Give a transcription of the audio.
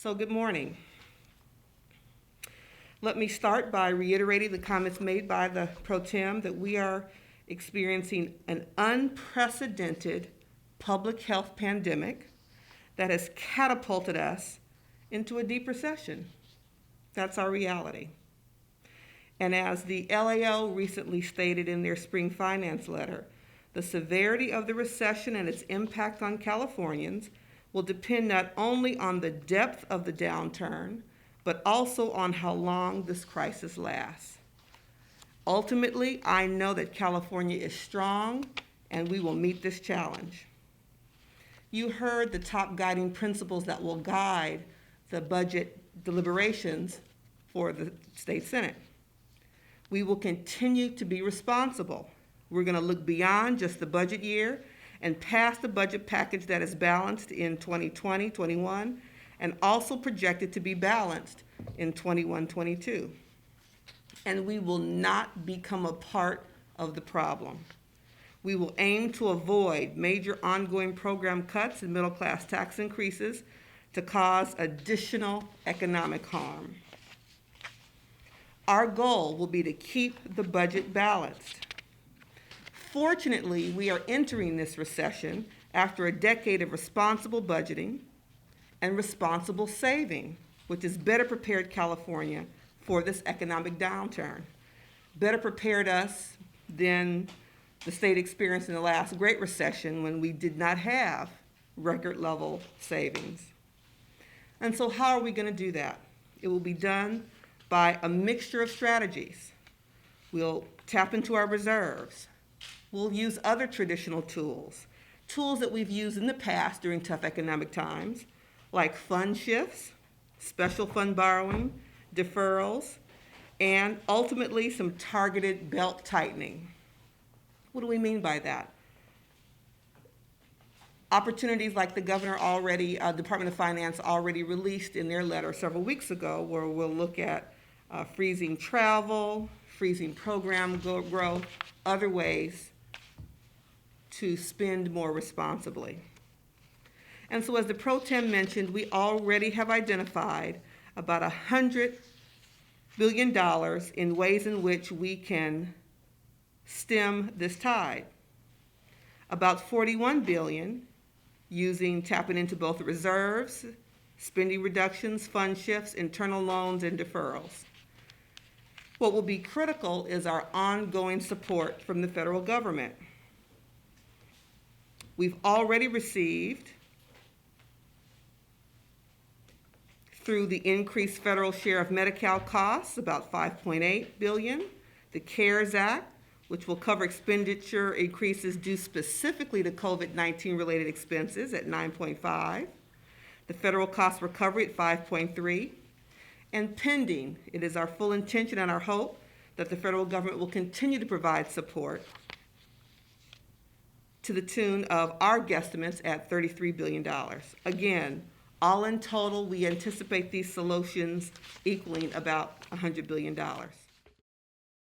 So good morning. Let me start by reiterating the comments made by the Pro Tem that we are experiencing an unprecedented public health pandemic that has catapulted us into a deep recession. That's our reality. And as the LAO recently stated in their spring finance letter, the severity of the recession and its impact on Californians will depend not only on the depth of the downturn, but also on how long this crisis lasts. Ultimately, I know that California is strong and we will meet this challenge. You heard the top guiding principles that will guide the budget deliberations for the State Senate. We will continue to be responsible. We're going to look beyond just the budget year and past the budget package that is balanced in 2020-21 and also projected to be balanced in 21-22. And we will not become a part of the problem. We will aim to avoid major ongoing program cuts and middle-class tax increases to cause additional economic harm. Our goal will be to keep the budget balanced. Fortunately, we are entering this recession after a decade of responsible budgeting and responsible saving, which has better prepared California for this economic downturn, better prepared us than the state experienced in the last Great Recession when we did not have record level savings. And so how are we going to do that? It will be done by a mixture of strategies. We'll tap into our reserves. We'll use other traditional tools that we've used in the past during tough economic times, like fund shifts, special fund borrowing, deferrals, and ultimately some targeted belt tightening. What do we mean by that? Opportunities like the governor Department of Finance already released in their letter several weeks ago, where we'll look at freezing travel, freezing program growth, other ways to spend more responsibly. And so as the Pro Tem mentioned, we already have identified about $100 billion in ways in which we can stem this tide. About $41 billion tapping into both the reserves, spending reductions, fund shifts, internal loans, and deferrals. What will be critical is our ongoing support from the federal government. We've already received, through the increased federal share of Medi-Cal costs, about $5.8 billion, the CARES Act, which will cover expenditure increases due specifically to COVID-19 related expenses at $9.5, the federal cost recovery at $5.3, and pending, it is our full intention and our hope that the federal government will continue to provide support to the tune of our guesstimates at $33 billion. Again, all in total, we anticipate these solutions equaling about $100 billion.